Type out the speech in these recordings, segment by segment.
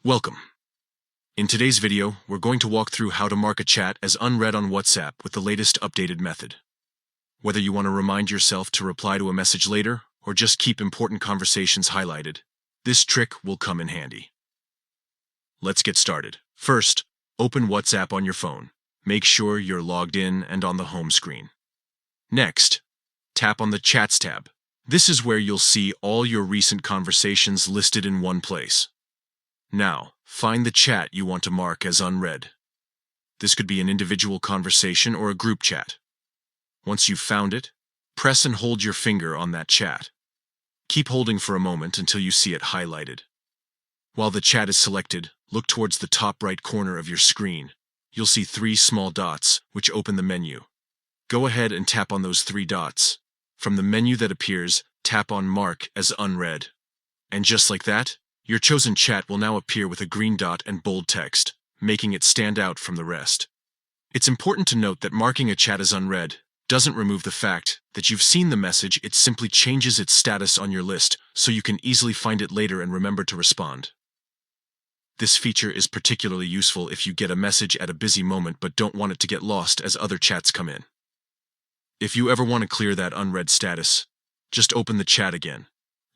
Welcome. In today's video, we're going to walk through how to mark a chat as unread on WhatsApp with the latest updated method. Whether you want to remind yourself to reply to a message later or just keep important conversations highlighted, this trick will come in handy. Let's get started. First, open WhatsApp on your phone. Make sure you're logged in and on the home screen. Next, tap on the Chats tab. This is where you'll see all your recent conversations listed in one place. Now, find the chat you want to mark as unread. This could be an individual conversation or a group chat. Once you've found it, press and hold your finger on that chat. Keep holding for a moment until you see it highlighted. While the chat is selected, look towards the top right corner of your screen. You'll see 3 small dots, which open the menu. Go ahead and tap on those 3 dots. From the menu that appears, tap on Mark as Unread. And just like that, your chosen chat will now appear with a green dot and bold text, making it stand out from the rest. It's important to note that marking a chat as unread doesn't remove the fact that you've seen the message. It simply changes its status on your list so you can easily find it later and remember to respond. This feature is particularly useful if you get a message at a busy moment but don't want it to get lost as other chats come in. If you ever want to clear that unread status, just open the chat again,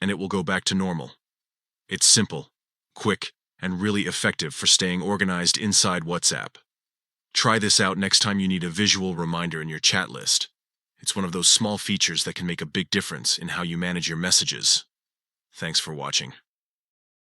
and it will go back to normal. It's simple, quick, and really effective for staying organized inside WhatsApp. Try this out next time you need a visual reminder in your chat list. It's one of those small features that can make a big difference in how you manage your messages. Thanks for watching.